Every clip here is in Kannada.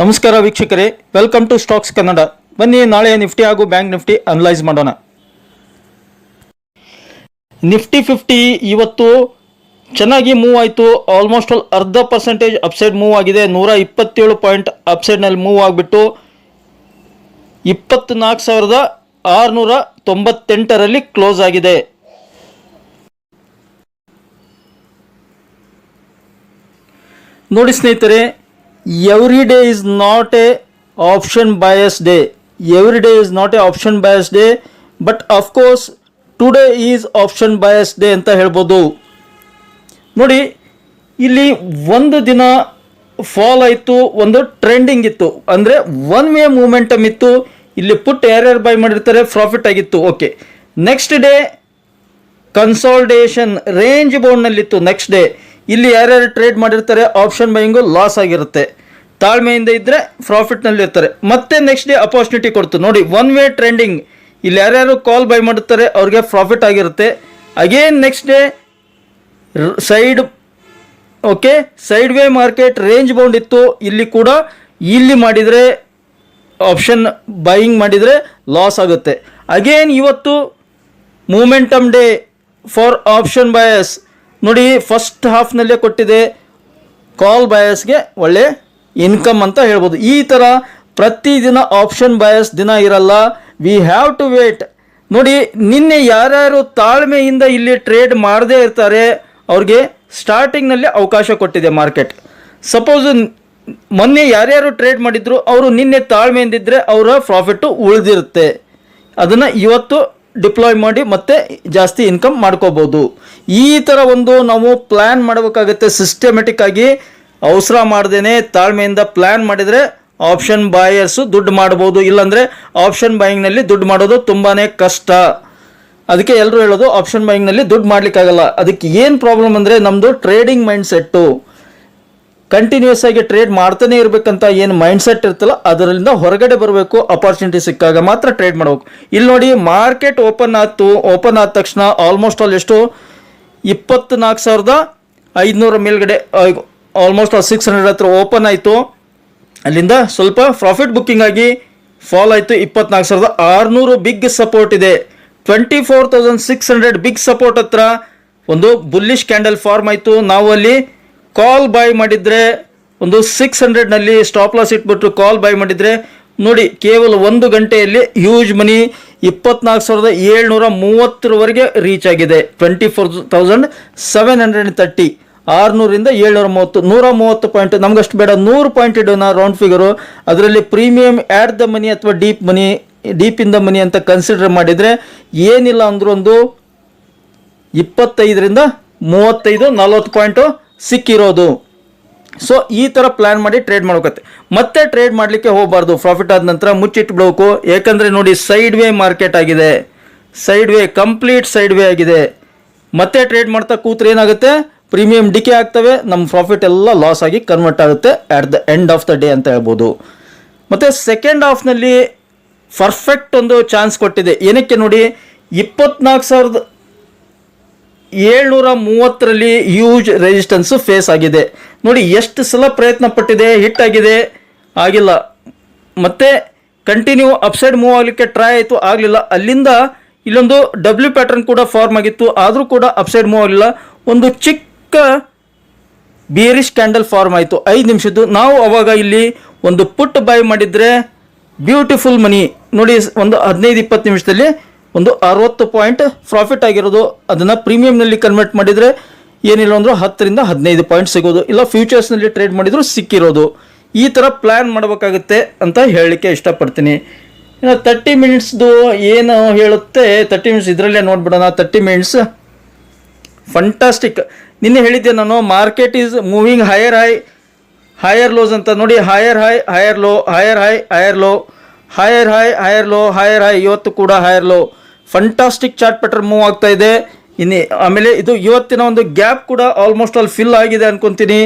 ನಮಸ್ಕಾರ ವೀಕ್ಷಕರೇ, ವೆಲ್ಕಮ್ ಟು ಸ್ಟಾಕ್ಸ್ ಕನ್ನಡ. ಬನ್ನಿ ನಾಳೆ ನಿಫ್ಟಿ ಹಾಗೂ ಬ್ಯಾಂಕ್ ನಿಫ್ಟಿ ಅನಲೈಸ್ ಮಾಡೋಣ. ನಿಫ್ಟಿ 50 ಇವತ್ತು ಚೆನ್ನಾಗಿ ಮೂವ್ ಆಯಿತು. ಆಲ್ಮೋಸ್ಟ್ ಆಲ್ 0.5% ಅಪ್ಸೈಡ್ ಮೂವ್ ಆಗಿದೆ. 127 ಪಾಯಿಂಟ್ ಅಪ್ಸೈಡ್ನಲ್ಲಿ ಮೂವ್ ಆಗಿಬಿಟ್ಟು 24,698ರಲ್ಲಿ ಕ್ಲೋಸ್ ಆಗಿದೆ. ನೋಡಿ ಸ್ನೇಹಿತರೆ, every day is not a option bias day. Every day is not a option bias day, but of course today is option bias day ಅಂತ ಹೇಳ್ಬೋದು. ನೋಡಿ, ಇಲ್ಲಿ ಒಂದು ದಿನ ಫಾಲ್ ಆಯಿತು, ಒಂದು ಟ್ರೆಂಡಿಂಗ್ ಇತ್ತು, ಅಂದರೆ ಒನ್ ವೇ ಮೂಮೆಂಟಮ್ ಇತ್ತು. ಇಲ್ಲಿ ಪುಟ್ ಯಾರ್ಯಾರು ಬೈ ಮಾಡಿರ್ತಾರೆ ಪ್ರಾಫಿಟ್ ಆಗಿತ್ತು. Okay, next day consultation range ಬೌಂಡ್ನಲ್ಲಿತ್ತು. ನೆಕ್ಸ್ಟ್ ಡೇ ಇಲ್ಲಿ ಯಾರ್ಯಾರು ಟ್ರೇಡ್ ಮಾಡಿರ್ತಾರೆ ಆಪ್ಷನ್ ಬೈಯಿಂಗು ಲಾಸ್ ಆಗಿರುತ್ತೆ. ತಾಳ್ಮೆಯಿಂದ ಇದ್ದರೆ ಪ್ರಾಫಿಟ್ನಲ್ಲಿ ಇರ್ತಾರೆ. ಮತ್ತೆ ನೆಕ್ಸ್ಟ್ ಡೇ ಅಪಾರ್ಚುನಿಟಿ ಕೊಡ್ತು. ನೋಡಿ, ಒನ್ ವೇ ಟ್ರೆಂಡಿಂಗ್, ಇಲ್ಲಿ ಯಾರ್ಯಾರು ಕಾಲ್ ಬೈ ಮಾಡುತ್ತಾರೆ ಅವ್ರಿಗೆ ಪ್ರಾಫಿಟ್ ಆಗಿರುತ್ತೆ. Again next day side way market range bound ಇತ್ತು. ಇಲ್ಲಿ ಕೂಡ ಇಲ್ಲಿ ಮಾಡಿದರೆ ಆಪ್ಷನ್ ಬೈಯಿಂಗ್ ಮಾಡಿದರೆ ಲಾಸ್ ಆಗುತ್ತೆ. ಅಗೇನ್ ಇವತ್ತು ಮೂಮೆಂಟಮ್ ಡೇ ಫಾರ್ ಆಪ್ಷನ್ ಬಯಸ್. ನೋಡಿ, ಫಸ್ಟ್ ಹಾಫ್ನಲ್ಲೇ ಕೊಟ್ಟಿದೆ. ಕಾಲ್ ಬಯಸ್ಗೆ ಒಳ್ಳೆ ಇನ್ಕಮ್ ಅಂತ ಹೇಳ್ಬೋದು. ಈ ಥರ ಪ್ರತಿದಿನ ಆಪ್ಷನ್ ಬಯಸ್ ದಿನ ಇರಲ್ಲ. We have to wait. ನೋಡಿ, ನಿನ್ನೆ ಯಾರ್ಯಾರು ತಾಳ್ಮೆಯಿಂದ ಇಲ್ಲಿ ಟ್ರೇಡ್ ಮಾಡದೇ ಇರ್ತಾರೆ ಅವ್ರಿಗೆ ಸ್ಟಾರ್ಟಿಂಗ್ನಲ್ಲಿ ಅವಕಾಶ ಕೊಟ್ಟಿದೆ ಮಾರ್ಕೆಟ್. ಸಪೋಸ್ ಮೊನ್ನೆ ಯಾರ್ಯಾರು ಟ್ರೇಡ್ ಮಾಡಿದ್ರು ಅವರು ನಿನ್ನೆ ತಾಳ್ಮೆಯಿಂದಿದ್ದರೆ ಅವರ ಪ್ರಾಫಿಟ್ಟು ಉಳಿದಿರುತ್ತೆ. ಅದನ್ನು ಇವತ್ತು ಡಿಪ್ಲಾಯ್ ಮಾಡಿ ಮತ್ತೆ ಜಾಸ್ತಿ ಇನ್ಕಮ್ ಮಾಡ್ಕೋಬೋದು. ಈ ಥರ ಒಂದು ನಾವು ಪ್ಲ್ಯಾನ್ ಮಾಡಬೇಕಾಗುತ್ತೆ ಸಿಸ್ಟಮೆಟಿಕ್ ಆಗಿ. ಅವಸರ ಮಾಡ್ದೇನೆ ತಾಳ್ಮೆಯಿಂದ ಪ್ಲ್ಯಾನ್ ಮಾಡಿದರೆ ಆಪ್ಷನ್ ಬಾಯರ್ಸು ದುಡ್ಡು ಮಾಡ್ಬೋದು. ಇಲ್ಲಾಂದರೆ ಆಪ್ಷನ್ ಬಾಯಿಂಗ್ನಲ್ಲಿ ದುಡ್ಡು ಮಾಡೋದು ತುಂಬಾ ಕಷ್ಟ. ಅದಕ್ಕೆ ಎಲ್ಲರೂ ಹೇಳೋದು ಆಪ್ಷನ್ ಬಾಯಿಂಗ್ನಲ್ಲಿ ದುಡ್ಡು ಮಾಡಲಿಕ್ಕಾಗಲ್ಲ. ಅದಕ್ಕೆ ಏನು ಪ್ರಾಬ್ಲಮ್ ಅಂದರೆ ನಮ್ಮದು ಟ್ರೇಡಿಂಗ್ ಮೈಂಡ್ ಸೆಟ್ಟು. ಕಂಟಿನ್ಯೂಸ್ ಆಗಿ ಟ್ರೇಡ್ ಮಾಡ್ತಾನೆ ಇರಬೇಕಂತ ಏನು ಮೈಂಡ್ ಸೆಟ್ ಇರ್ತಲ್ಲ ಅದರಿಂದ ಹೊರಗಡೆ ಬರಬೇಕು. ಅಪಾರ್ಚುನಿಟಿ ಸಿಕ್ಕಾಗ ಮಾತ್ರ ಟ್ರೇಡ್ ಮಾಡಬೇಕು. ಇಲ್ಲಿ ನೋಡಿ, ಮಾರ್ಕೆಟ್ ಓಪನ್ ಆದ ತಕ್ಷಣ ಆಲ್ಮೋಸ್ಟ್ ಆಲ್ ಎಷ್ಟು 24,500 ಮೇಲ್ಗಡೆ ಆಲ್ಮೋಸ್ಟ್ 600 ಹತ್ರ ಓಪನ್ ಆಯಿತು. ಅಲ್ಲಿಂದ ಸ್ವಲ್ಪ ಪ್ರಾಫಿಟ್ ಬುಕ್ಕಿಂಗ್ ಆಗಿ ಫಾಲ್ ಆಯಿತು. 24,600 ಬಿಗ್ ಸಪೋರ್ಟ್ ಇದೆ. 24,600 ಬಿಗ್ ಸಪೋರ್ಟ್ ಹತ್ರ ಒಂದು ಬುಲ್ಲಿಶ್ ಕ್ಯಾಂಡಲ್ ಫಾರ್ಮ್ ಆಯಿತು. ನಾವು ಅಲ್ಲಿ ಕಾಲ್ ಬೈ ಮಾಡಿದರೆ ಒಂದು 600ನಲ್ಲಿ ಸ್ಟಾಪ್ ಲಾಸ್ ಇಟ್ಬಿಟ್ಟು ಕಾಲ್ ಬೈ ಮಾಡಿದರೆ ನೋಡಿ, ಕೇವಲ ಒಂದು ಗಂಟೆಯಲ್ಲಿ ಹ್ಯೂಜ್ ಮನಿ 24,730ವರೆಗೆ ರೀಚ್ ಆಗಿದೆ. 24,730, 600ರಿಂದ 730, 130 ಪಾಯಿಂಟ್. ನಮಗಷ್ಟು ಬೇಡ, 100 ಪಾಯಿಂಟ್ ಇಡೋಣ ರೌಂಡ್ ಫಿಗರು. ಅದರಲ್ಲಿ ಪ್ರೀಮಿಯಂ ಆ್ಯಡ್ ದ ಮನಿ ಅಥವಾ ಡೀಪ್ ಇನ್ ದ ಮನಿ ಅಂತ ಕನ್ಸಿಡರ್ ಮಾಡಿದರೆ ಏನಿಲ್ಲ ಅಂದರೂ ಒಂದು 25ರಿಂದ 35, 40 ಪಾಯಿಂಟು ಸಿಕ್ಕಿರೋದು. ಸೊ ಈ ಥರ ಪ್ಲ್ಯಾನ್ ಮಾಡಿ ಟ್ರೇಡ್ ಮಾಡ್ಬೇಕತ್ತೆ. ಮತ್ತೆ ಟ್ರೇಡ್ ಮಾಡಲಿಕ್ಕೆ ಹೋಗಬಾರ್ದು. ಪ್ರಾಫಿಟ್ ಆದ ನಂತರ ಮುಚ್ಚಿಟ್ಬಿಡಬೇಕು. ಯಾಕಂದರೆ ನೋಡಿ, ಸೈಡ್ ವೇ ಮಾರ್ಕೆಟ್ ಆಗಿದೆ. ಕಂಪ್ಲೀಟ್ ಸೈಡ್ ವೇ ಆಗಿದೆ. ಮತ್ತೆ ಟ್ರೇಡ್ ಮಾಡ್ತಾ ಕೂತ್ರೆ ಏನಾಗುತ್ತೆ, ಪ್ರೀಮಿಯಂ ಡಿಕೆ ಆಗ್ತವೆ, ನಮ್ಮ ಪ್ರಾಫಿಟ್ ಎಲ್ಲ ಲಾಸ್ ಆಗಿ ಕನ್ವರ್ಟ್ ಆಗುತ್ತೆ at the end of the day ಅಂತ ಹೇಳ್ಬೋದು. ಮತ್ತು ಸೆಕೆಂಡ್ ಹಾಫ್ನಲ್ಲಿ ಪರ್ಫೆಕ್ಟ್ ಒಂದು ಚಾನ್ಸ್ ಕೊಟ್ಟಿದೆ. ಏನಕ್ಕೆ ನೋಡಿ, 24,730ರಲ್ಲಿ ಹ್ಯೂಜ್ ರೆಸಿಸ್ಟೆನ್ಸು ಫೇಸ್ ಆಗಿದೆ. ನೋಡಿ, ಎಷ್ಟು ಸಲ ಪ್ರಯತ್ನ ಪಟ್ಟಿದೆ, ಹಿಟ್ ಆಗಿದೆ, ಆಗಿಲ್ಲ. ಮತ್ತೆ ಕಂಟಿನ್ಯೂ ಅಪ್ಸೈಡ್ ಮೂವ್ ಆಗಲಿಕ್ಕೆ ಟ್ರೈ ಆಯಿತು, ಆಗಲಿಲ್ಲ. ಅಲ್ಲಿಂದ ಇಲ್ಲೊಂದು ಡಬ್ಲ್ಯೂ ಪ್ಯಾಟರ್ನ್ ಕೂಡ ಫಾರ್ಮ್ ಆಗಿತ್ತು, ಆದರೂ ಕೂಡ ಅಪ್ಸೈಡ್ ಮೂವ್ ಆಗಲಿಲ್ಲ. ಒಂದು ಚಿಕ್ಕ ಬಿಯರಿಶ್ ಕ್ಯಾಂಡಲ್ ಫಾರ್ಮ್ ಆಯಿತು 5 ನಿಮಿಷದ್ದು. ನಾವು ಅವಾಗ ಇಲ್ಲಿ ಒಂದು ಪುಟ್ ಬೈ ಮಾಡಿದರೆ ಬ್ಯೂಟಿಫುಲ್ ಮನಿ ನೋಡಿ, ಒಂದು 15-20 ನಿಮಿಷದಲ್ಲಿ ಒಂದು 60 ಪಾಯಿಂಟ್ ಪ್ರಾಫಿಟ್ ಆಗಿರೋದು. ಅದನ್ನು ಪ್ರೀಮಿಯಂನಲ್ಲಿ ಕನ್ವರ್ಟ್ ಮಾಡಿದರೆ ಏನಿಲ್ಲ ಅಂದರೂ 10ರಿಂದ 15 ಪಾಯಿಂಟ್ ಸಿಗೋದು. ಇಲ್ಲ ಫ್ಯೂಚರ್ಸ್ನಲ್ಲಿ ಟ್ರೇಡ್ ಮಾಡಿದರೂ ಸಿಕ್ಕಿರೋದು. ಈ ಥರ ಪ್ಲ್ಯಾನ್ ಮಾಡಬೇಕಾಗುತ್ತೆ ಅಂತ ಹೇಳಲಿಕ್ಕೆ ಇಷ್ಟಪಡ್ತೀನಿ. ಇನ್ನು 30 ಮಿನಿಟ್ಸ್ದು ಏನು ಹೇಳುತ್ತೆ, 30 ಮಿನಿಟ್ಸ್ ಇದರಲ್ಲೇ ನೋಡ್ಬಿಡೋಣ. 30 ಮಿನಿಟ್ಸ್ ಫಂಟಾಸ್ಟಿಕ್. ನಿನ್ನೆ ಹೇಳಿದ್ದೆ ನಾನು, ಮಾರ್ಕೆಟ್ ಈಸ್ ಮೂವಿಂಗ್ ಹೈಯರ್ ಲೋಸ್ ಅಂತ. ನೋಡಿ, higher high, higher low, higher high, higher low, higher high, higher low, higher high. ಇವತ್ತು ಕೂಡ higher low. Fantastic chart pattern move ಆಗ್ತಾ ಇದೆ. ಆಮೇಲೆ ಇದು ಇವತ್ತಿನ ಒಂದು ಗ್ಯಾಪ್ ಕೂಡ ಆಲ್ಮೋಸ್ಟ್ ಆಲ್ ಫಿಲ್ ಆಗಿದೆ ಅನ್ಕೊತೀನಿ.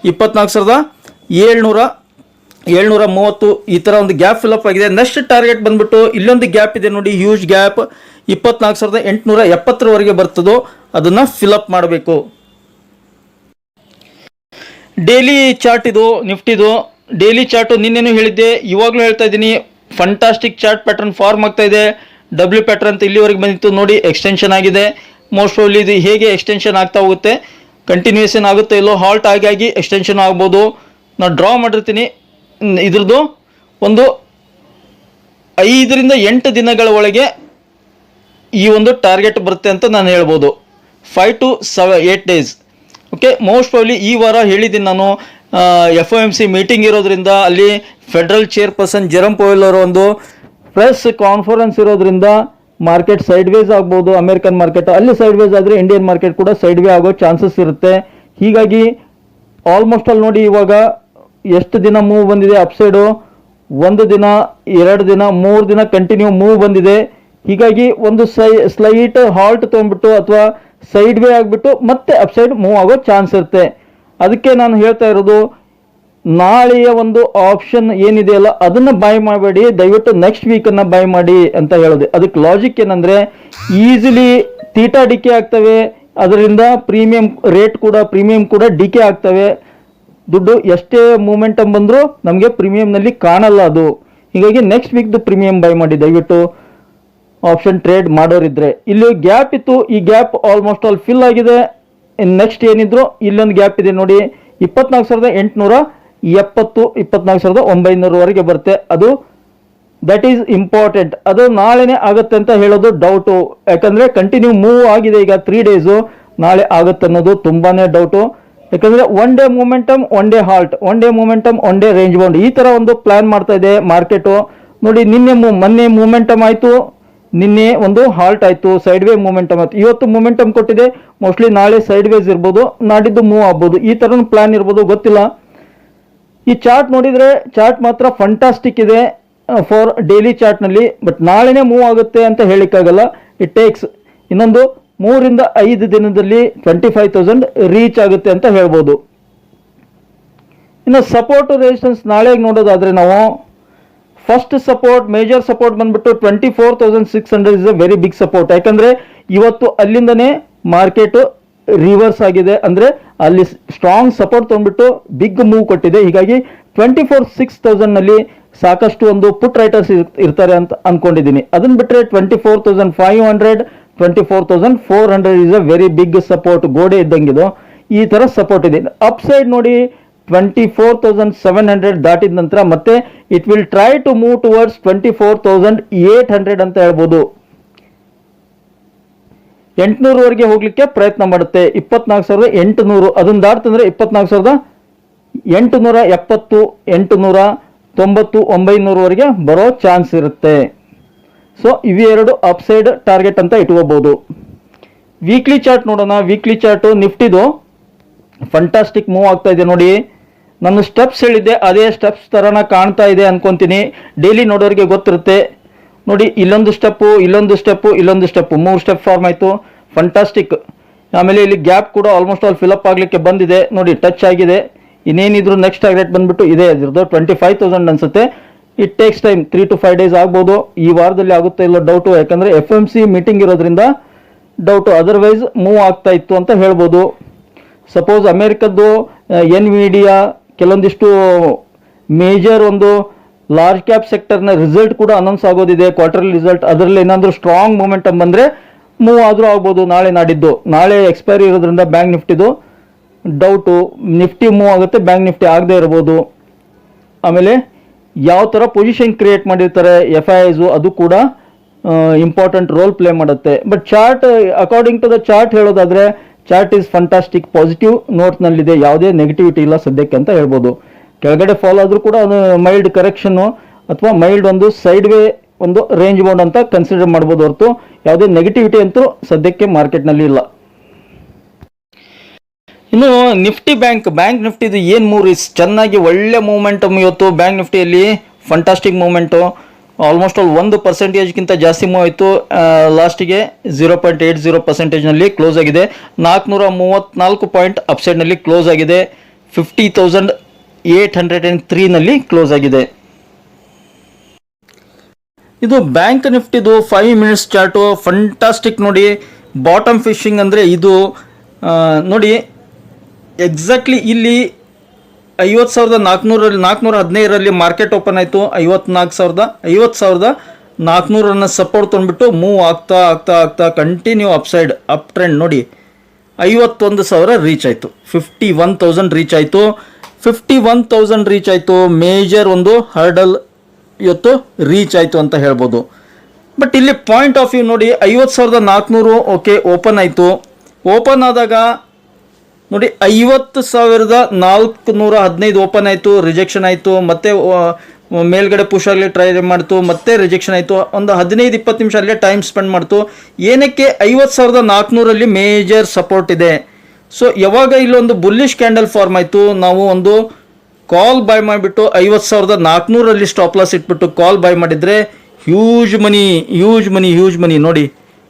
24,730 ಈ ಥರ ಒಂದು ಗ್ಯಾಪ್ ಫಿಲ್ ಅಪ್ ಆಗಿದೆ. ನೆಕ್ಸ್ಟ್ ಟಾರ್ಗೆಟ್ ಬಂದ್ಬಿಟ್ಟು ಇಲ್ಲೊಂದು ಗ್ಯಾಪ್ ಇದೆ ನೋಡಿ, ಹ್ಯೂಜ್ ಗ್ಯಾಪ್. 24,870ವರೆಗೆ ಬರ್ತದೋ ಅದನ್ನು ಫಿಲ್ ಅಪ್ ಮಾಡಬೇಕು. ಡೈಲಿ ಚಾರ್ಟ್ ಇದು ನಿಫ್ಟಿದು. ಡೈಲಿ ಚಾರ್ಟು ನಿನ್ನೆನೂ ಹೇಳಿದ್ದೆ, ಇವಾಗಲೂ ಹೇಳ್ತಾ ಇದ್ದೀನಿ, ಫಂಟಾಸ್ಟಿಕ್ ಚಾರ್ಟ್ ಪ್ಯಾಟರ್ನ್ ಫಾರ್ಮ್ ಆಗ್ತಾ ಇದೆ. ಡಬ್ಲ್ಯೂ ಪ್ಯಾಟರ್ನ್ ಅಂತ ಇಲ್ಲಿವರೆಗೆ ಬಂದಿತ್ತು ನೋಡಿ, ಎಕ್ಸ್ಟೆನ್ಷನ್ ಆಗಿದೆ. ಮೋಸ್ಟ್ ಪ್ರಾಬಬ್ಲಿ ಇದು ಹೇಗೆ ಎಕ್ಸ್ಟೆನ್ಷನ್ ಆಗ್ತಾ ಹೋಗುತ್ತೆ, ಕಂಟಿನ್ಯೂಯೇಷನ್ ಆಗುತ್ತೆ ಇಲ್ಲೋ, ಹಾಲ್ಟ್ ಆಗಿ ಎಕ್ಸ್ಟೆನ್ಷನ್ ಆಗ್ಬೋದು. ನಾನು ಡ್ರಾ ಮಾಡಿರ್ತೀನಿ. ಇದ್ರದ್ದು ಒಂದು 5 ರಿಂದ 8 ದಿನಗಳ ಒಳಗೆ ಈ ಒಂದು ಟಾರ್ಗೆಟ್ ಬರುತ್ತೆ ಅಂತ ನಾನು ಹೇಳ್ಬೋದು. 5 to 8 days. Okay, most probably ಈ ವಾರ ಹೇಳಿದ್ದೀನಿ ನಾನು, FOMC ಮೀಟಿಂಗ್ ಇರೋದ್ರಿಂದ ಅಲ್ಲಿ ಫೆಡರಲ್ ಚೇರ್ಪರ್ಸನ್ ಜೆರಮ್ ಪೊವೆಲ್ ಅವರ ಒಂದು ಪ್ರೆಸ್ ಕಾನ್ಫರೆನ್ಸ್ ಇರೋದ್ರಿಂದ ಮಾರ್ಕೆಟ್ ಸೈಡ್ ವೇಸ್ ಆಗ್ಬೋದು. ಅಮೆರಿಕನ್ ಮಾರ್ಕೆಟ್ ಅಲ್ಲಿ ಸೈಡ್ ವೇಸ್ ಆದರೆ ಇಂಡಿಯನ್ ಮಾರ್ಕೆಟ್ ಕೂಡ ಸೈಡ್ ವೇ ಆಗೋ ಚಾನ್ಸಸ್ ಇರುತ್ತೆ. ಹೀಗಾಗಿ ಆಲ್ಮೋಸ್ಟ್ ಅಲ್ಲಿ ನೋಡಿ, ಇವಾಗ ಎಷ್ಟು ದಿನ ಮೂವ್ ಬಂದಿದೆ ಅಪ್ಸೈಡು, 1 ದಿನ 2 ದಿನ 3 ದಿನ ಕಂಟಿನ್ಯೂ ಮೂವ್ ಬಂದಿದೆ. ಹೀಗಾಗಿ ಒಂದು ಸ್ಲೈಟ್ ಹಾಲ್ಟ್ ತೊಗೊಂಡ್ಬಿಟ್ಟು ಅಥವಾ ಸೈಡ್ ವೇ ಆಗಿಬಿಟ್ಟು ಮತ್ತೆ ಅಪ್ಸೈಡ್ ಮೂವ್ ಆಗೋ ಚಾನ್ಸ್ ಇರುತ್ತೆ. ಅದಕ್ಕೆ ನಾನು ಹೇಳ್ತಾ ಇರೋದು, ನಾಳೆಯ ಒಂದು ಆಪ್ಷನ್ ಏನಿದೆಯಲ್ಲ ಅದನ್ನು ಬೈ ಮಾಡಬೇಡಿ, ದಯವಿಟ್ಟು ನೆಕ್ಸ್ಟ್ ವೀಕನ್ನು ಬೈ ಮಾಡಿ ಅಂತ ಹೇಳೋದು. ಅದಕ್ಕೆ ಲಾಜಿಕ್ ಏನಂದರೆ, ಈಸಿಲಿ ತೀಟಾ ಡಿಕೆ ಆಗ್ತವೆ, ಅದರಿಂದ ಪ್ರೀಮಿಯಂ ಕೂಡ ಡಿಕೆ ಆಗ್ತವೆ. ದುಡ್ಡು ಎಷ್ಟೇ ಮೂಮೆಂಟಮ್ ಬಂದರೂ ನಮಗೆ ಪ್ರೀಮಿಯಂನಲ್ಲಿ ಕಾಣಲ್ಲ ಅದು. ಹೀಗಾಗಿ ನೆಕ್ಸ್ಟ್ ವೀಕ್ದು ಪ್ರೀಮಿಯಂ ಬೈ ಮಾಡಿ ದಯವಿಟ್ಟು, ಆಪ್ಷನ್ ಟ್ರೇಡ್ ಮಾಡೋರಿದ್ರೆ. ಇಲ್ಲಿ ಗ್ಯಾಪ್ ಇತ್ತು, ಈ ಗ್ಯಾಪ್ ಆಲ್ಮೋಸ್ಟ್ ಆಲ್ ಫಿಲ್ ಆಗಿದೆ. ನೆಕ್ಸ್ಟ್ ಏನಿದ್ರು ಇಲ್ಲೊಂದು ಗ್ಯಾಪ್ ಇದೆ ನೋಡಿ, 24,870, 24,900ವರೆಗೆ ಬರುತ್ತೆ. ಅದು ದಟ್ ಈಸ್ ಇಂಪಾರ್ಟೆಂಟ್. ಅದು ನಾಳೆನೇ ಆಗುತ್ತೆ ಅಂತ ಹೇಳೋದು ಡೌಟು, ಯಾಕಂದರೆ ಕಂಟಿನ್ಯೂ ಮೂವ್ ಆಗಿದೆ ಈಗ 3 ಡೇಸು. ನಾಳೆ ಆಗುತ್ತೆ ಅನ್ನೋದು ತುಂಬಾ ಡೌಟು. ಯಾಕಂದರೆ 1 day momentum, 1 day halt, 1 day momentum, 1 day range bound, ಈ ಥರ ಒಂದು ಪ್ಲಾನ್ ಮಾಡ್ತಾ ಇದೆ ಮಾರ್ಕೆಟು. ನೋಡಿ, ಮೊನ್ನೆ ಮೂಮೆಂಟಮ್ ಆಯಿತು, ನಿನ್ನೆ ಒಂದು ಹಾಲ್ಟ್ ಆಯಿತು, ಸೈಡ್ ವೇ ಮೂಮೆಂಟಮ್ ಆಯಿತು. ಇವತ್ತು ಮೂಮೆಂಟಮ್ ಕೊಟ್ಟಿದೆ, ಮೋಸ್ಟ್ಲಿ ನಾಳೆ ಸೈಡ್ ವೇಸ್ ಇರ್ಬೋದು, ನಾಡಿದ್ದು ಮೂವ್ ಆಗ್ಬೋದು. ಈ ಥರ ಪ್ಲಾನ್ ಇರ್ಬೋದು, ಗೊತ್ತಿಲ್ಲ. ಈ ಚಾರ್ಟ್ ನೋಡಿದರೆ ಚಾರ್ಟ್ ಮಾತ್ರ ಫಂಟಾಸ್ಟಿಕ್ ಇದೆ ಫಾರ್ ಡೈಲಿ ಚಾರ್ಟ್ನಲ್ಲಿ. ಬಟ್ ನಾಳೆನೇ ಮೂವ್ ಆಗುತ್ತೆ ಅಂತ ಹೇಳಿಕ್ಕಾಗಲ್ಲ. ಇಟ್ ಟೇಕ್ಸ್ ಇನ್ನೊಂದು 3 ರಿಂದ 5 ದಿನದಲ್ಲಿ 25,000 ರೀಚ್ ಆಗುತ್ತೆ ಅಂತ ಹೇಳ್ಬೋದು. ಇನ್ನು ಸಪೋರ್ಟ್ ರೆಸಿಸ್ಟೆನ್ಸ್ ನಾಳೆಗೆ ನೋಡೋದಾದರೆ ನಾವು, ಫಸ್ಟ್ ಸಪೋರ್ಟ್, ಮೇಜರ್ ಸಪೋರ್ಟ್ ಬಂದ್ಬಿಟ್ಟು 24,600 is a very big support. ಯಾಕಂದರೆ ಇವತ್ತು ಅಲ್ಲಿಂದನೇ ಮಾರ್ಕೆಟು ರಿವರ್ಸ್ ಆಗಿದೆ, ಅಂದರೆ ಅಲ್ಲಿ ಸ್ಟ್ರಾಂಗ್ ಸಪೋರ್ಟ್ ತೊಗೊಂಡ್ಬಿಟ್ಟು ಬಿಗ್ ಮೂವ್ ಕೊಟ್ಟಿದೆ. ಹೀಗಾಗಿ 24,600ನಲ್ಲಿ ಸಾಕಷ್ಟು ಒಂದು ಪುಟ್ ರೈಟರ್ಸ್ ಇರ್ತಾರೆ ಅಂತ ಅಂದ್ಕೊಂಡಿದ್ದೀನಿ. ಅದನ್ನು ಬಿಟ್ಟರೆ 24,500, 24,400 is a very big support, ಗೋಡೆ ಇದ್ದಂಗಿದು. ಈ ಥರ ಸಪೋರ್ಟ್ ಇದೆ. ಅಪ್ ಸೈಡ್ ನೋಡಿ 24,700 ದಾಟಿದ ನಂತರ ಮತ್ತೆ it will try to move towards 24,800 ಅಂತ ಹೇಳ್ಬೋದು. 800ವರೆಗೆ ಹೋಗ್ಲಿಕ್ಕೆ ಪ್ರಯತ್ನ ಮಾಡುತ್ತೆ. 24,800 ಅದನ್ನು ದಾಟ್ತಂದ್ರೆ 24,870, 890, 900ವರೆಗೆ ಬರೋ ಚಾನ್ಸ್ ಇರುತ್ತೆ. ಸೊ ಇವೆರಡು ಅಪ್ಸೈಡ್ ಟಾರ್ಗೆಟ್ ಅಂತ ಇಟ್ಕೋಬಹುದು. ವೀಕ್ಲಿ ಚಾರ್ಟ್ ನೋಡೋಣ. ವೀಕ್ಲಿ ಚಾರ್ಟು ನಿಫ್ಟಿದು ಫಂಟಾಸ್ಟಿಕ್ ಮೂವ್ ಆಗ್ತಾ ಇದೆ ನೋಡಿ. ನಾನು ಸ್ಟೆಪ್ಸ್ ಹೇಳಿದ್ದೆ, ಅದೇ ಸ್ಟೆಪ್ಸ್ ಥರನ ಕಾಣ್ತಾ ಇದೆ ಅನ್ಕೊಂತೀನಿ. ಡೈಲಿ ನೋಡೋರಿಗೆ ಗೊತ್ತಿರುತ್ತೆ ನೋಡಿ. ಇಲ್ಲೊಂದು ಸ್ಟೆಪ್ಪು, ಇಲ್ಲೊಂದು ಸ್ಟೆಪ್ಪು, ಇಲ್ಲೊಂದು ಸ್ಟೆಪ್ಪು, 3 ಸ್ಟೆಪ್ ಫಾರ್ಮ್ ಆಯಿತು. ಫಂಟಾಸ್ಟಿಕ್. ಆಮೇಲೆ ಇಲ್ಲಿ ಗ್ಯಾಪ್ ಕೂಡ ಆಲ್ಮೋಸ್ಟ್ ಆಲ್ ಫಿಲಪ್ ಆಗಲಿಕ್ಕೆ ಬಂದಿದೆ ನೋಡಿ, ಟಚ್ ಆಗಿದೆ. ಇನ್ನೇನಿದ್ರು ನೆಕ್ಸ್ಟ್ ಟಾರ್ಗೆಟ್ ಬಂದ್ಬಿಟ್ಟು ಇದೆ, ಇದ್ರದ್ದು 25,000 ಅನ್ಸುತ್ತೆ. It takes time, 3 to 5 days ಆಗ್ಬೋದು. ಈ ವಾರದಲ್ಲಿ ಆಗುತ್ತೆ ಇಲ್ಲ ಡೌಟು, ಯಾಕಂದರೆ FOMC ಮೀಟಿಂಗ್ ಇರೋದ್ರಿಂದ ಡೌಟು. ಅದರ್ವೈಸ್ ಮೂವ್ ಆಗ್ತಾ ಇತ್ತು ಅಂತ ಹೇಳ್ಬೋದು. ಸಪೋಸ್ ಅಮೇರಿಕದ್ದು NVIDIA ಕೆಲವೊಂದಿಷ್ಟು ಮೇಜರ್ ಒಂದು ಲಾರ್ಜ್ ಕ್ಯಾಪ್ ಸೆಕ್ಟರ್ನ ರಿಸಲ್ಟ್ ಕೂಡ ಅನೌನ್ಸ್ ಆಗೋದಿದೆ, ಕ್ವಾರ್ಟರ್ಲಿ ರಿಸಲ್ಟ್. ಅದರಲ್ಲಿ ಏನಾದರೂ ಸ್ಟ್ರಾಂಗ್ ಮೂಮೆಂಟಮ್ ಬಂದರೆ ಮೂವ್ ಆದರೂ ಆಗ್ಬೋದು ನಾಳೆ ನಾಡಿದ್ದು. ನಾಳೆ ಎಕ್ಸ್ಪೈರಿ ಇರೋದ್ರಿಂದ ಬ್ಯಾಂಕ್ ನಿಫ್ಟಿದು ಡೌಟು. ನಿಫ್ಟಿ ಮೂವ್ ಆಗುತ್ತೆ, ಬ್ಯಾಂಕ್ ನಿಫ್ಟಿ ಆಗದೆ ಇರ್ಬೋದು. ಆಮೇಲೆ ಯಾವ ಥರ ಪೊಸಿಷನ್ ಕ್ರಿಯೇಟ್ ಮಾಡಿರ್ತಾರೆ FIIs, ಅದು ಕೂಡ ಇಂಪಾರ್ಟೆಂಟ್ ರೋಲ್ ಪ್ಲೇ ಮಾಡುತ್ತೆ. But chart, according to the chart ಹೇಳೋದಾದರೆ, ಚಾರ್ಟ್ ಈಸ್ ಫಂಟಾಸ್ಟಿಕ್, ಪಾಸಿಟಿವ್ ನೋಟ್ನಲ್ಲಿದೆ, ಯಾವುದೇ ನೆಗೆಟಿವಿಟಿ ಇಲ್ಲ ಸದ್ಯಕ್ಕೆ ಅಂತ ಹೇಳ್ಬೋದು. ಕೆಳಗಡೆ ಫಾಲ್ ಆದರೂ ಕೂಡ ಅದು ಮೈಲ್ಡ್ ಕರೆಕ್ಷನ್ನು ಅಥವಾ ಮೈಲ್ಡ್ ಒಂದು ಸೈಡ್ ವೇ ಒಂದು ರೇಂಜ್ ಬೌಂಡ್ ಅಂತ ಕನ್ಸಿಡರ್ ಮಾಡ್ಬೋದು ಹೊರತು ಯಾವುದೇ ನೆಗೆಟಿವಿಟಿ ಅಂತೂ ಸದ್ಯಕ್ಕೆ ಮಾರ್ಕೆಟ್ನಲ್ಲಿ ಇಲ್ಲ. ಇನ್ನು ನಿಫ್ಟಿ ಬ್ಯಾಂಕ್ ನಿಫ್ಟಿದು ಏನು ಚೆನ್ನಾಗಿ ಒಳ್ಳೆ ಮೂವ್ಮೆಂಟಮ್ ಇವತ್ತು ಬ್ಯಾಂಕ್ ನಿಫ್ಟಿಯಲ್ಲಿ. ಫಂಟಾಸ್ಟಿಕ್ ಮೂವ್ಮೆಂಟು, ಆಲ್ಮೋಸ್ಟ್ ಆಲ್ 1%ಗಿಂತ ಜಾಸ್ತಿ ಮೂವ್ ಆಯಿತು. ಲಾಸ್ಟಿಗೆ 0.80%ನಲ್ಲಿ ಕ್ಲೋಸ್ ಆಗಿದೆ. 434 ಪಾಯಿಂಟ್ ಅಪ್ಸೈಡ್ನಲ್ಲಿ ಕ್ಲೋಸ್ ಆಗಿದೆ. 50,803ನಲ್ಲಿ ಕ್ಲೋಸ್ ಆಗಿದೆ. ಇದು ಬ್ಯಾಂಕ್ ನಿಫ್ಟಿದು 5 ಮಿನಿಟ್ಸ್ ಚಾರ್ಟು. ಫಂಟಾಸ್ಟಿಕ್ ನೋಡಿ. ಬಾಟಮ್ ಫಿಶಿಂಗ್ ಅಂದರೆ ಇದು ನೋಡಿ, ಎಕ್ಸಾಕ್ಟ್ಲಿ ಇಲ್ಲಿ 415ರಲ್ಲಿ ಮಾರ್ಕೆಟ್ ಓಪನ್ ಆಯಿತು. 50,400 ಸಪೋರ್ಟ್ ತೊಗೊಂಡ್ಬಿಟ್ಟು ಮೂವ್ ಆಗ್ತಾ ಆಗ್ತಾ ಆಗ್ತಾ ಕಂಟಿನ್ಯೂ ಅಪ್ಸೈಡ್ ಅಪ್ ಟ್ರೆಂಡ್ ನೋಡಿ 51,000 ರೀಚ್ ಆಯಿತು. 51,000 ರೀಚ್ ಆಯಿತು. 51,000 ರೀಚ್ ಆಯಿತು. ಮೇಜರ್ ಒಂದು ಹರ್ಡಲ್ ಇವತ್ತು ರೀಚ್ ಆಯಿತು ಅಂತ ಹೇಳ್ಬೋದು. ಬಟ್ ಇಲ್ಲಿ ಪಾಯಿಂಟ್ ಆಫ್ ವ್ಯೂ ನೋಡಿ, 50,400 ಓಕೆ ಓಪನ್ ಆಯಿತು. ಓಪನ್ ಆದಾಗ ನೋಡಿ 50,415 ಓಪನ್ ಆಯಿತು, ರಿಜೆಕ್ಷನ್ ಆಯಿತು, ಮತ್ತೆ ಮೇಲ್ಗಡೆ ಪುಷ್ ಆಗಲಿ ಟ್ರೈ ಮಾಡ್ತು, ಮತ್ತೆ ರಿಜೆಕ್ಷನ್ ಆಯಿತು. ಒಂದು 15-20 ನಿಮಿಷ ಅಲ್ಲೇ ಟೈಮ್ ಸ್ಪೆಂಡ್ ಮಾಡ್ತು. ಏನಕ್ಕೆ 50,400ರಲ್ಲಿ ಮೇಜರ್ ಸಪೋರ್ಟ್ ಇದೆ. ಸೊ ಯಾವಾಗ ಇಲ್ಲೊಂದು ಬುಲ್ಲಿಶ್ ಕ್ಯಾಂಡಲ್ ಫಾರ್ಮ್ ಆಯಿತು, ನಾವು ಒಂದು ಕಾಲ್ ಬೈ ಮಾಡಿಬಿಟ್ಟು 50,400ರಲ್ಲಿ ಸ್ಟಾಪ್ ಲಾಸ್ ಇಟ್ಬಿಟ್ಟು ಕಾಲ್ ಬೈ ಮಾಡಿದರೆ ಹ್ಯೂಜ್ ಮನಿ ನೋಡಿ,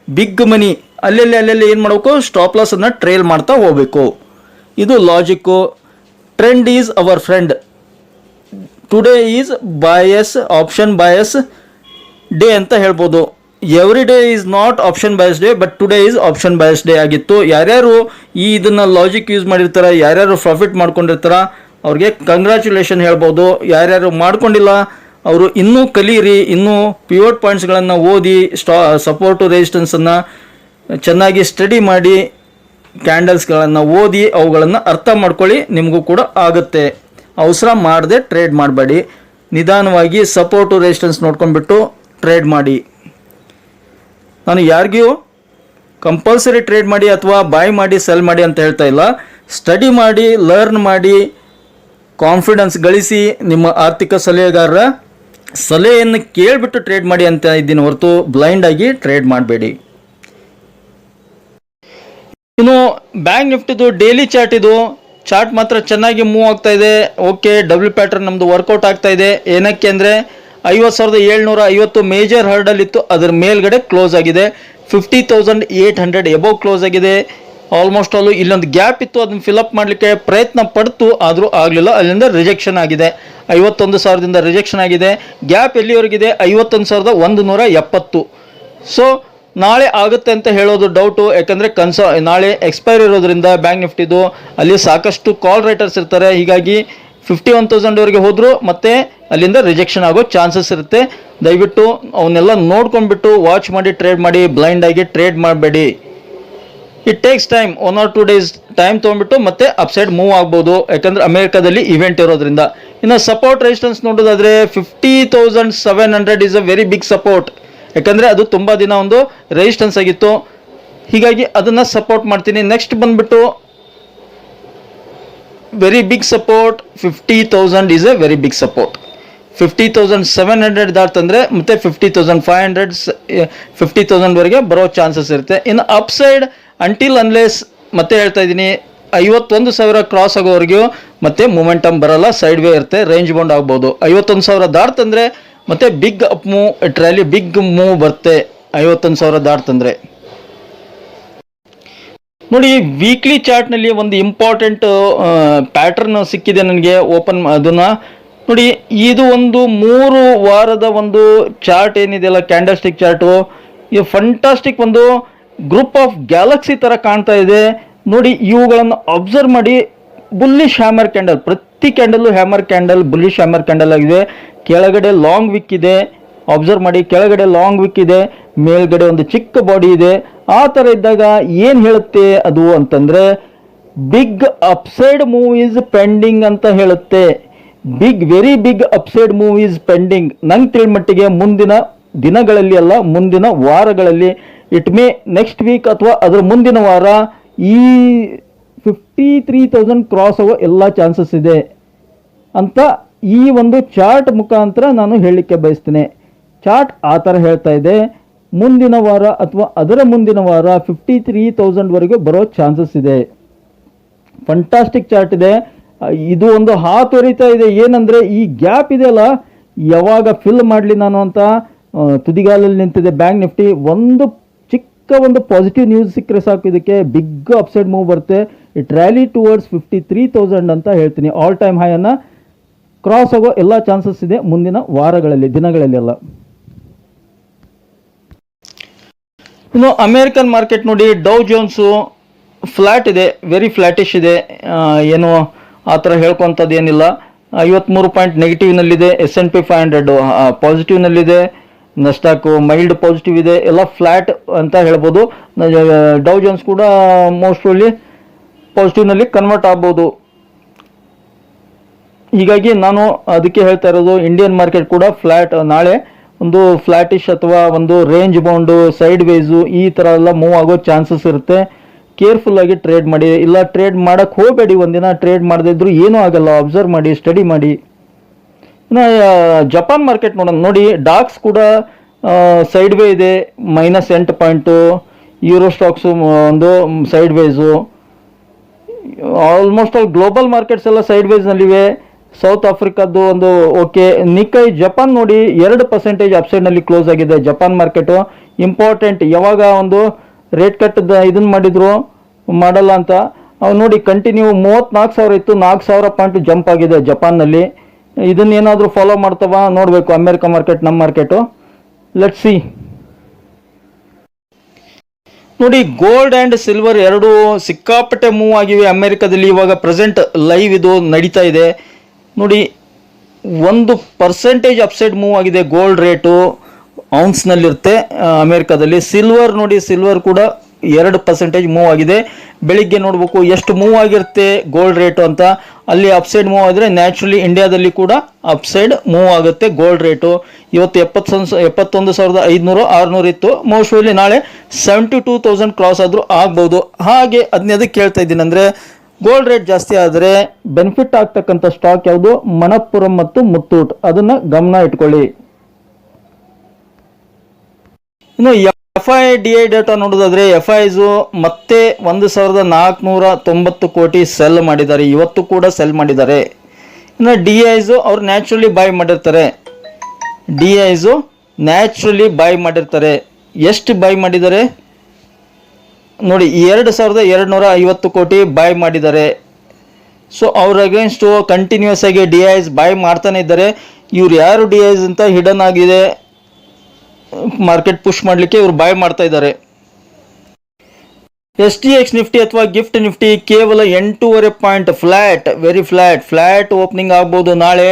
ಬಿಗ್ ಮನಿ. ಅಲ್ಲೆಲ್ಲಿ ಏನು ಮಾಡಬೇಕು, ಸ್ಟಾಪ್ ಲಾಸನ್ನು ಟ್ರೇಲ್ ಮಾಡ್ತಾ ಹೋಗಬೇಕು. ಇದು logic. Trend is our friend. Today is bias, option bias day ಅಂತ ಹೇಳ್ಬೋದು. Every day is not option bias day, but today is option bias day ಆಗಿತ್ತು. ಯಾರ್ಯಾರು ಇದನ್ನು ಲಾಜಿಕ್ ಯೂಸ್ ಮಾಡಿರ್ತಾರ, ಯಾರ್ಯಾರು ಪ್ರಾಫಿಟ್ ಮಾಡ್ಕೊಂಡಿರ್ತಾರ ಅವ್ರಿಗೆ ಕಂಗ್ರ್ಯಾಚುಲೇಷನ್ ಹೇಳ್ಬೋದು. ಯಾರ್ಯಾರು ಮಾಡ್ಕೊಂಡಿಲ್ಲ ಅವರು ಇನ್ನೂ ಕಲೀರಿ, ಇನ್ನೂ ಪಿವೋಟ್ ಪಾಯಿಂಟ್ಸ್ಗಳನ್ನು ಓದಿ, ಸಪೋರ್ಟು ರೆಸಿಸ್ಟೆನ್ಸನ್ನು ಚೆನ್ನಾಗಿ ಸ್ಟಡಿ ಮಾಡಿ, ಕ್ಯಾಂಡಲ್ಸ್ಗಳನ್ನು ಓದಿ ಅವುಗಳನ್ನು ಅರ್ಥ ಮಾಡ್ಕೊಳ್ಳಿ, ನಿಮಗೂ ಕೂಡ ಆಗುತ್ತೆ. ಅವಸರ ಮಾಡದೆ ಟ್ರೇಡ್ ಮಾಡಬೇಡಿ, ನಿಧಾನವಾಗಿ ಸಪೋರ್ಟು ರೆಸಿಸ್ಟೆನ್ಸ್ ನೋಡ್ಕೊಂಡ್ಬಿಟ್ಟು ಟ್ರೇಡ್ ಮಾಡಿ. ನಾನು ಯಾರಿಗೂ ಕಂಪಲ್ಸರಿ ಟ್ರೇಡ್ ಮಾಡಿ ಅಥವಾ ಬಾಯ್ ಮಾಡಿ ಸೆಲ್ ಮಾಡಿ ಅಂತ ಹೇಳ್ತಾ ಇಲ್ಲ. ಸ್ಟಡಿ ಮಾಡಿ, ಲರ್ನ್ ಮಾಡಿ, ಕಾನ್ಫಿಡೆನ್ಸ್ ಗಳಿಸಿ, ನಿಮ್ಮ ಆರ್ಥಿಕ ಸಲಹೆಗಾರರ ಸಲಹೆಯನ್ನು ಕೇಳಿಬಿಟ್ಟು ಟ್ರೇಡ್ ಮಾಡಿ ಅಂತ ಇದ್ದೀನಿ ಹೊರತು ಬ್ಲೈಂಡ್ ಆಗಿ ಟ್ರೇಡ್ ಮಾಡಬೇಡಿ. ಇನ್ನು ಬ್ಯಾಂಕ್ ನಿಫ್ಟಿದು ಡೈಲಿ ಚಾರ್ಟ್ ಮಾತ್ರ ಚೆನ್ನಾಗಿ ಮೂವ್ ಆಗ್ತಾ ಇದೆ. ಓಕೆ, ಡಬ್ಲ್ಯೂ ಪ್ಯಾಟರ್ನ್ ನಮ್ಮದು ವರ್ಕೌಟ್ ಆಗ್ತಾ ಇದೆ. ಏನಕ್ಕೆ ಅಂದರೆ 50,750 ಮೇಜರ್ ಹರ್ಡಲ್ ಇತ್ತು, ಅದರ ಮೇಲ್ಗಡೆ ಕ್ಲೋಸ್ ಆಗಿದೆ. 50,800 ಎಬೋವ್ ಕ್ಲೋಸ್ ಆಗಿದೆ. ಆಲ್ಮೋಸ್ಟ್ ಆಲ್ ಇಲ್ಲೊಂದು ಗ್ಯಾಪ್ ಇತ್ತು, ಅದನ್ನು ಫಿಲಪ್ ಮಾಡಲಿಕ್ಕೆ ಪ್ರಯತ್ನ ಪಡ್ತು, ಆದರೂ ಆಗಲಿಲ್ಲ. ಅಲ್ಲಿಂದ ರಿಜೆಕ್ಷನ್ ಆಗಿದೆ. 51,000ದಿಂದ ರಿಜೆಕ್ಷನ್ ಆಗಿದೆ. ಗ್ಯಾಪ್ ಎಲ್ಲಿವರೆಗಿದೆ? 51,170. ಸೊ ನಾಳೆ ಆಗುತ್ತೆ ಅಂತ ಹೇಳೋದು ಡೌಟು. ಯಾಕಂದರೆ ನಾಳೆ ಎಕ್ಸ್ಪೈರ್ ಇರೋದ್ರಿಂದ ಬ್ಯಾಂಕ್ ನಿಫ್ಟಿದು ಅಲ್ಲಿ ಸಾಕಷ್ಟು ಕಾಲ್ ರೈಟರ್ಸ್ ಇರ್ತಾರೆ. ಹೀಗಾಗಿ 51,000ವರೆಗೆ ಹೋದರೂ ಮತ್ತೆ ಅಲ್ಲಿಂದ ರಿಜೆಕ್ಷನ್ ಆಗೋ ಚಾನ್ಸಸ್ ಇರುತ್ತೆ. ದಯವಿಟ್ಟು ಅವನ್ನೆಲ್ಲ ನೋಡ್ಕೊಂಡ್ಬಿಟ್ಟು ವಾಚ್ ಮಾಡಿ ಟ್ರೇಡ್ ಮಾಡಿ, ಬ್ಲೈಂಡ್ ಆಗಿ ಟ್ರೇಡ್ ಮಾಡಬೇಡಿ. It takes time, 1 or 2 days time ತೊಗೊಂಡ್ಬಿಟ್ಟು ಮತ್ತೆ ಅಪ್ಸೈಡ್ ಮೂವ್ ಆಗ್ಬೋದು. ಯಾಕಂದರೆ ಅಮೆರಿಕಾದಲ್ಲಿ ಇವೆಂಟ್ ಇರೋದ್ರಿಂದ. ಇನ್ನು ಸಪೋರ್ಟ್ ರೆಸಿಸ್ಟೆನ್ಸ್ ನೋಡೋದಾದರೆ 50,700 is a very big support. ಯಾಕಂದರೆ ಅದು ತುಂಬ ದಿನ ಒಂದು ರೆಸಿಸ್ಟೆನ್ಸ್ ಆಗಿತ್ತು. ಹೀಗಾಗಿ ಅದನ್ನು ಸಪೋರ್ಟ್ ಮಾಡ್ತೀನಿ. ನೆಕ್ಸ್ಟ್ ಬಂದುಬಿಟ್ಟು very big support 50,000 is a very big support. 50,700 ದಾಟ್ತಂದರೆ ಮತ್ತೆ 50,500 50,000ವರೆಗೆ ಬರೋ ಚಾನ್ಸಸ್ ಇರುತ್ತೆ. ಇನ್ನು ಅಪ್ಸೈಡ್ ಅಂಟಿಲ್ ಅನ್ಲೆಸ್ ಮತ್ತೆ ಹೇಳ್ತಾ ಇದ್ದೀನಿ 51,000 ಕ್ರಾಸ್ ಆಗೋವರೆಗೂ ಮತ್ತೆ ಮೂಮೆಂಟಮ್ ಬರಲ್ಲ, ಸೈಡ್ ವೇ ಇರುತ್ತೆ, ರೇಂಜ್ ಬೌಂಡ್ ಆಗ್ಬೋದು. 51,000 ದಾಟ್ತಂದರೆ ಮತ್ತೆ ಬಿಗ್ ಅಪ್ ಮೂವ್, ಟ್ರ್ಯಾಲಿ ಬಿಗ್ ಮೂವ್ ಬರುತ್ತೆ 51,000 ದಾಟ್ತಂದರೆ. ನೋಡಿ, ವೀಕ್ಲಿ ಚಾರ್ಟ್ನಲ್ಲಿ ಒಂದು ಇಂಪಾರ್ಟೆಂಟ್ ಪ್ಯಾಟರ್ನ್ ಸಿಕ್ಕಿದೆ ನನಗೆ. ಓಪನ್ ಅದನ್ನು ನೋಡಿ, ಇದು ಒಂದು 3 ವಾರದ ಒಂದು ಚಾರ್ಟ್ ಏನಿದೆಯಲ್ಲ, ಕ್ಯಾಂಡಲ್ಸ್ಟಿಕ್ ಚಾರ್ಟು, ಇದು ಫಂಟಾಸ್ಟಿಕ್ ಒಂದು ಗ್ರೂಪ್ ಆಫ್ ಗ್ಯಾಲಕ್ಸಿ ಥರ ಕಾಣ್ತಾ ಇದೆ ನೋಡಿ. ಇವುಗಳನ್ನು ಅಬ್ಸರ್ವ್ ಮಾಡಿ. ಬುಲ್ಲಿಶ್ ಹ್ಯಾಮರ್ ಕ್ಯಾಂಡಲ್, ಪ್ರತಿ candle hammer candle, bullish hammer candle ಆಗಿದೆ. ಕೆಳಗಡೆ ಲಾಂಗ್ ವಿಕ್ ಇದೆ, ಅಬ್ಸರ್ವ್ ಮಾಡಿ. ಕೆಳಗಡೆ ಲಾಂಗ್ ವಿಕ್ ಇದೆ, ಮೇಲ್ಗಡೆ ಒಂದು ಚಿಕ್ಕ ಬಾಡಿ ಇದೆ. ಆ ಥರ ಇದ್ದಾಗ ಏನು ಹೇಳುತ್ತೆ ಅದು ಅಂತಂದರೆ, big upside move is pending ಅಂತ ಹೇಳುತ್ತೆ. Very big upside move is pending. ನಂಗೆ ತಿಳಿದ ಮಟ್ಟಿಗೆ ಮುಂದಿನ ದಿನಗಳಲ್ಲಿ ಅಲ್ಲ, ಮುಂದಿನ ವಾರಗಳಲ್ಲಿ, ಇಟ್ ಮೇ ನೆಕ್ಸ್ಟ್ ವೀಕ್ ಅಥವಾ ಅದರ ಮುಂದಿನ ವಾರ ಈ 53,000 ಕ್ರಾಸ್ ಆಗೋ ಎಲ್ಲ ಚಾನ್ಸಸ್ ಇದೆ ಅಂತ ಈ ಒಂದು ಚಾರ್ಟ್ ಮುಖಾಂತರ ನಾನು ಹೇಳಲಿಕ್ಕೆ ಬಯಸ್ತೇನೆ. ಚಾರ್ಟ್ ಆ ಥರ ಹೇಳ್ತಾ ಇದೆ. ಮುಂದಿನ ವಾರ ಅಥವಾ ಅದರ ಮುಂದಿನ ವಾರ 53,000ವರೆಗೆ ಬರೋ ಚಾನ್ಸಸ್ ಇದೆ. ಫಂಟಾಸ್ಟಿಕ್ ಚಾರ್ಟ್ ಇದೆ. ಇದು ಒಂದು ಹಾತೊರಿತಾ ಇದೆ. ಏನಂದರೆ ಈ ಗ್ಯಾಪ್ ಇದೆಯಲ್ಲ, ಯಾವಾಗ ಫಿಲ್ ಮಾಡಲಿ ನಾನು ಅಂತ ತುದಿಗಾಲಲ್ಲಿ ನಿಂತಿದೆ ಬ್ಯಾಂಕ್ ನಿಫ್ಟಿ. ಒಂದು ಒಂದು ಪಾಸಿಟಿವ್ ನ್ಯೂಸ್ ಸಿಕ್ಕರೆ ಸಾಕು, ಇದಕ್ಕೆ ಬಿಗ್ ಅಪ್ಸೈಡ್ ಮೂವ್ ಬರುತ್ತೆ. ಇಟ್ ರ್ಯಾಲಿ ಟುವರ್ಡ್ಸ್ 53,000 ಅಂತ ಹೇಳ್ತೀನಿ. ಆಲ್ ಟೈಮ್ ಹೈಯನ್ನು ಕ್ರಾಸ್ ಆಗೋ ಎಲ್ಲ ಚಾನ್ಸಸ್ ಇದೆ ಮುಂದಿನ ವಾರಗಳಲ್ಲಿ, ದಿನಗಳಲ್ಲಿ ಎಲ್ಲ. ಇನ್ನು ಅಮೇರಿಕನ್ ಮಾರ್ಕೆಟ್ ನೋಡಿ, ಡೌ ಜೋನ್ಸು ಫ್ಲ್ಯಾಟ್ ಇದೆ, ವೆರಿ ಫ್ಲ್ಯಾಟಿಶ್ ಇದೆ. ಏನು ಆ ಥರ ಹೇಳ್ಕೊತದ್ದು ಏನಿಲ್ಲ. 53 ಪಾಯಿಂಟ್ ನೆಗೆಟಿವ್ನಲ್ಲಿದೆ. S&P 500 ಪಾಸಿಟಿವ್ನಲ್ಲಿದೆ. ನಸ್ಟಾಕು ಮೈಲ್ಡ್ ಪಾಸಿಟಿವ್ ಇದೆ. ಎಲ್ಲ ಫ್ಲ್ಯಾಟ್ ಅಂತ ಹೇಳ್ಬೋದು. ಡೌ ಜೋನ್ಸ್ ಕೂಡ ಮೋಸ್ಟ್ಲಿ ಪಾಸಿಟಿವ್ನಲ್ಲಿ ಕನ್ವರ್ಟ್ ಆಗ್ಬೋದು. ಹೀಗಾಗಿ ನಾನು ಅದಕ್ಕೆ ಹೇಳ್ತಾ ಇರೋದು, ಇಂಡಿಯನ್ ಮಾರ್ಕೆಟ್ ಕೂಡ ಫ್ಲ್ಯಾಟ್, ನಾಳೆ ಒಂದು ಫ್ಲ್ಯಾಟಿಶ್ ಅಥವಾ ಒಂದು ರೇಂಜ್ ಬೌಂಡು, ಸೈಡ್ ವೇಸು ಈ ಥರ ಎಲ್ಲ ಮೂವ್ ಆಗೋ ಚಾನ್ಸಸ್ ಇರುತ್ತೆ. ಕೇರ್ಫುಲ್ಲಾಗಿ ಟ್ರೇಡ್ ಮಾಡಿ. ಇಲ್ಲ ಟ್ರೇಡ್ ಮಾಡೋಕ್ಕೆ ಹೋಗಬೇಡಿ, ಒಂದಿನ ಟ್ರೇಡ್ ಮಾಡದೇ ಇದ್ರೂ ಏನೂ ಆಗಲ್ಲ. ಅಬ್ಸರ್ವ್ ಮಾಡಿ, ಸ್ಟಡಿ ಮಾಡಿ. ಇನ್ನು ಜಪಾನ್ ಮಾರ್ಕೆಟ್ ನೋಡೋಣ. ನೋಡಿ, ಡಾಕ್ಸ್ ಕೂಡ ಸೈಡ್ ವೇ ಇದೆ, -8 ಪಾಯಿಂಟು. ಯೂರೋ ಸ್ಟಾಕ್ಸು ಒಂದು side ways. Almost all global markets ಎಲ್ಲ ಸೈಡ್ ವೇಸ್ನಲ್ಲಿವೆ. ಸೌತ್ ಆಫ್ರಿಕಾದ್ದು ಒಂದು ಓಕೆ. ನಿಕ್ಕೈ ಜಪಾನ್ ನೋಡಿ 2% ಅಪ್ಸೈಡ್ನಲ್ಲಿ ಕ್ಲೋಸ್ ಆಗಿದೆ ಜಪಾನ್ ಮಾರ್ಕೆಟು. ಇಂಪಾರ್ಟೆಂಟ್, ಯಾವಾಗ ಒಂದು ರೇಟ್ ಕಟ್ ಇದನ್ನು ಮಾಡಿದ್ರು ಮಾಡಲ್ಲ ಅಂತ ಅವ್ರು ನೋಡಿ ಕಂಟಿನ್ಯೂ 34,000 ಇತ್ತು, 4,000 ಪಾಯಿಂಟ್ ಜಂಪ್ ಆಗಿದೆ ಜಪಾನ್ನಲ್ಲಿ. ಇದನ್ನೇನಾದರೂ ಫಾಲೋ ಮಾಡ್ತವ ನೋಡಬೇಕು. ಅಮೆರಿಕ ಮಾರ್ಕೆಟ್, ನಮ್ಮ ಮಾರ್ಕೆಟು, ಲೆಟ್ಸ್ ಸಿ. ನೋಡಿ, ಗೋಲ್ಡ್ ಆ್ಯಂಡ್ ಸಿಲ್ವರ್ ಎರಡೂ ಸಿಕ್ಕಾಪಟ್ಟೆ ಮೂವ್ ಆಗಿವೆ ಅಮೆರಿಕದಲ್ಲಿ. ಇವಾಗ ಪ್ರೆಸೆಂಟ್ ಲೈವ್ ಇದು ನಡೀತಾ ಇದೆ. ನೋಡಿ, 1% ಅಪ್ಸೈಡ್ ಮೂವ್ ಆಗಿದೆ ಗೋಲ್ಡ್ ರೇಟು, ಔನ್ಸ್ನಲ್ಲಿರುತ್ತೆ ಅಮೆರಿಕದಲ್ಲಿ. ಸಿಲ್ವರ್ ನೋಡಿ, ಸಿಲ್ವರ್ ಕೂಡ 2% ಮೂವ್ ಆಗಿದೆ. ಬೆಳಿಗ್ಗೆ ನೋಡಬೇಕು ಎಷ್ಟು ಮೂವ್ ಆಗಿರುತ್ತೆ ಗೋಲ್ಡ್ ರೇಟು ಅಂತ. ಅಲ್ಲಿ ಅಪ್ಸೈಡ್ ಮೂವ್ ಆದರೆ ನ್ಯಾಚುರಲಿ ಇಂಡಿಯಾದಲ್ಲಿ ಕೂಡ ಅಪ್ಸೈಡ್ ಮೂವ್ ಆಗುತ್ತೆ ಗೋಲ್ಡ್ ರೇಟು. ಇವತ್ತು 71,500 600 ಇತ್ತು. ಮೋಸ್ಟ್ಲಿ ನಾಳೆ 72,000 ಕ್ರಾಸ್ ಆದರೂ ಆಗ್ಬೋದು. ಹಾಗೆ ಅದಕ್ಕೆ ಕೇಳ್ತಾ ಇದ್ದೀನಿ ಅಂದರೆ, ಗೋಲ್ಡ್ ರೇಟ್ ಜಾಸ್ತಿ ಆದರೆ ಬೆನಿಫಿಟ್ ಆಗ್ತಕ್ಕಂಥ ಸ್ಟಾಕ್ ಯಾವುದು? ಮಣಪ್ಪುರಂ ಮತ್ತು ಮುತ್ತೂಟ್. ಅದನ್ನು ಗಮನ ಇಟ್ಕೊಳ್ಳಿ. ಇನ್ನು FIDI ಡೇಟಾ ನೋಡೋದಾದ್ರೆ, FIs ಮತ್ತೆ 1,490 ಕೋಟಿ ಸೆಲ್ ಮಾಡಿದ್ದಾರೆ. ಇವತ್ತು ಕೂಡ ಸೆಲ್ ಮಾಡಿದ್ದಾರೆ. ಇನ್ನು DIs ಅವ್ರು ನ್ಯಾಚುರಲಿ ಬೈ ಮಾಡಿರ್ತಾರೆ. DIs ನ್ಯಾಚುರಲಿ ಬೈ ಮಾಡಿರ್ತಾರೆ. ಎಷ್ಟು ಬೈ ಮಾಡಿದ್ದಾರೆ ನೋಡಿ, 2,250 ಕೋಟಿ ಬೈ ಮಾಡಿದ್ದಾರೆ. ಸೊ ಅವ್ರ ಅಗೇನ್ಸ್ಟು ಕಂಟಿನ್ಯೂಸ್ ಆಗಿ DIs ಬೈ ಮಾಡ್ತಾನೆ ಇದ್ದಾರೆ. ಇವ್ರು ಯಾರು DIs ಅಂತ ಹಿಡನ್ ಆಗಿದೆ, ಮಾರ್ಕೆಟ್ ಪುಷ್ ಮಾಡಲಿಕ್ಕೆ ಇವರು ಬೈ ಮಾಡ್ತಾ ಇದ್ದಾರೆ. STX ನಿಫ್ಟಿ ಅಥವಾ ಗಿಫ್ಟ್ ನಿಫ್ಟಿ ಕೇವಲ 8.5 point flat, very flat opening ಆಗ್ಬೋದು ನಾಳೆ.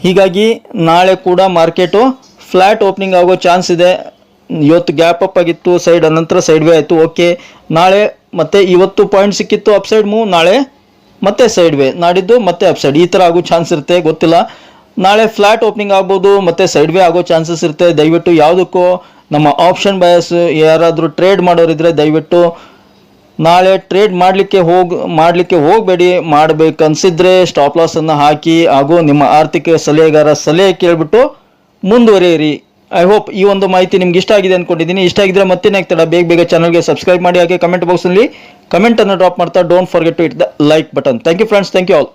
ಹೀಗಾಗಿ ನಾಳೆ ಕೂಡ ಮಾರ್ಕೆಟು ಫ್ಲ್ಯಾಟ್ ಓಪನಿಂಗ್ ಆಗೋ ಚಾನ್ಸ್ ಇದೆ. ಇವತ್ತು ಗ್ಯಾಪ್ ಅಪ್ ಆಗಿತ್ತು, ಸೈಡ್ ಅನಂತರ ಸೈಡ್ ವೇ ಆಯಿತು, ಓಕೆ. ನಾಳೆ ಮತ್ತೆ ಇವತ್ತು ಪಾಯಿಂಟ್ ಸಿಕ್ಕಿತ್ತು ಅಪ್ಸೈಡ್ ಮೂವ್, ನಾಳೆ ಮತ್ತೆ ಸೈಡ್ ವೇ, ನಾಡಿದ್ದು ಮತ್ತೆ ಅಪ್ಸೈಡ್, ಈ ಥರ ಆಗೋ ಚಾನ್ಸ್ ಇರುತ್ತೆ, ಗೊತ್ತಿಲ್ಲ. ನಾಳೆ ಫ್ಲ್ಯಾಟ್ ಓಪನಿಂಗ್ ಆಗ್ಬೋದು, ಮತ್ತೆ ಸೈಡ್ ವೇ ಆಗೋ ಚಾನ್ಸಸ್ ಇರುತ್ತೆ. ದಯವಿಟ್ಟು ಯಾವುದಕ್ಕೂ ನಮ್ಮ ಆಪ್ಷನ್ ಬಯಸ್ ಯಾರಾದರೂ ಟ್ರೇಡ್ ಮಾಡೋರಿದ್ರೆ ದಯವಿಟ್ಟು ನಾಳೆ ಟ್ರೇಡ್ ಮಾಡಲಿಕ್ಕೆ ಹೋಗಬೇಡಿ. ಮಾಡಬೇಕನ್ಸಿದ್ರೆ ಸ್ಟಾಪ್ ಲಾಸನ್ನು ಹಾಕಿ ಹಾಗೂ ನಿಮ್ಮ ಆರ್ಥಿಕ ಸಲಹೆಗಾರ ಸಲಹೆ ಕೇಳಿಬಿಟ್ಟು ಮುಂದುವರಿಯಿರಿ. ಐ ಹೋಪ್ ಈ ಒಂದು ಮಾಹಿತಿ ನಿಮ್ಗೆ ಇಷ್ಟ ಆಗಿದೆ ಅಂದ್ಕೊಂಡಿದ್ದೀನಿ. ಇಷ್ಟ ಆಗಿದ್ರೆ ಮತ್ತೇನೆ ಆಗ್ತಡ, ಬೇಗ ಚಾನಲ್ಗೆ ಸಬ್ಸ್ಕ್ರೈಬ್ ಮಾಡಿ. ಹಾಗೆ ಕಮೆಂಟ್ ಬಾಕ್ಸ್ನಲ್ಲಿ ಕಮೆಂಟನ್ನು ಡ್ರಾಪ್ ಮಾಡ್ತಾ don't forget to it the like button. Thank you friends, thank you all.